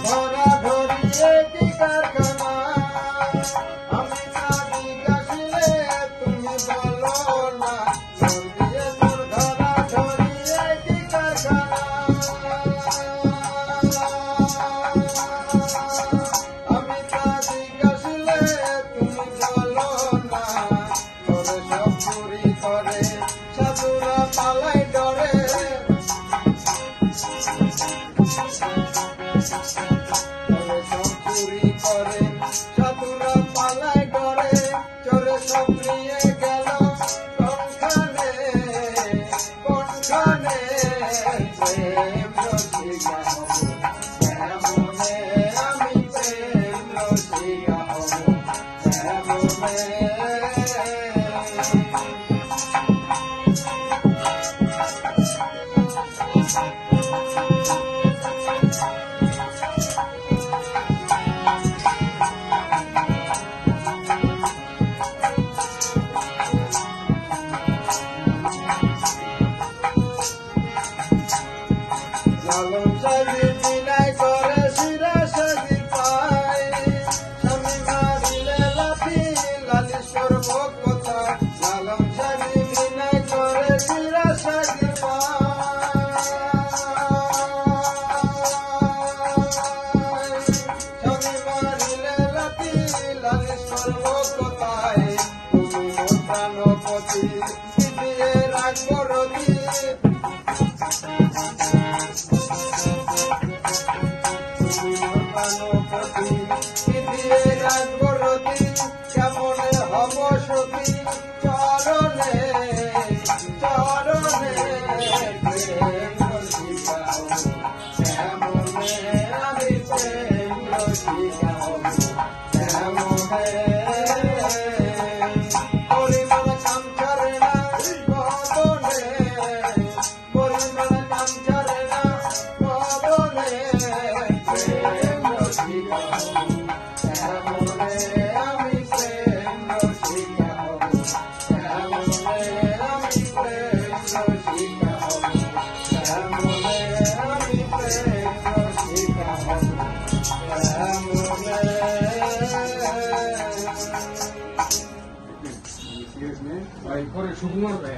ধরা ধরিয়ে কি কারখানা আমি না জিজ্ঞাসিলে তুমি বলো না ধরিয়ে তোর ধরা ধরিয়ে কি কারখানা আমি না জিজ্ঞাসিলে তুমি বলো না তোর সব চুরি করে সাধুরা পালাই ডরে চুরি করে সাধুরা পালায় ডরে চোরে সব নিয়ে গেল কোনখানে কোনখানে প্রেম রসিকা হব এমনে আমি প্রেম রসিকা হব এমনে লালন সাজির বিনায় করে শিরা সাজির পায় স্বামী মারিলে লাঠি লালিশ করব কোথায় লালন সাজির বিনায় করে শিরা সাজির পায় স্বামী মারিলে লাঠি লালিশ করব কোথায় তুমি মোর প্রাণপতি দিয়ে রাখবো রতি কেমন হব সতী চরণে চরণে প্রেম রসিকা হব কেমনে আমি প্রেম রসিকা হব কেমনে পরিমাণ কাম ছাড়ে না বদনে পরিমাণ কাম ছাড়ে না বদনে প্রেম রসিকা হব কেমনে আমি প্রেম রসিকা হব কেমনে আমি প্রেম রসিকা হব কেমনে আমি প্রেম রসিকা হব কেমনে ভাই পরে সুকুমার ভাই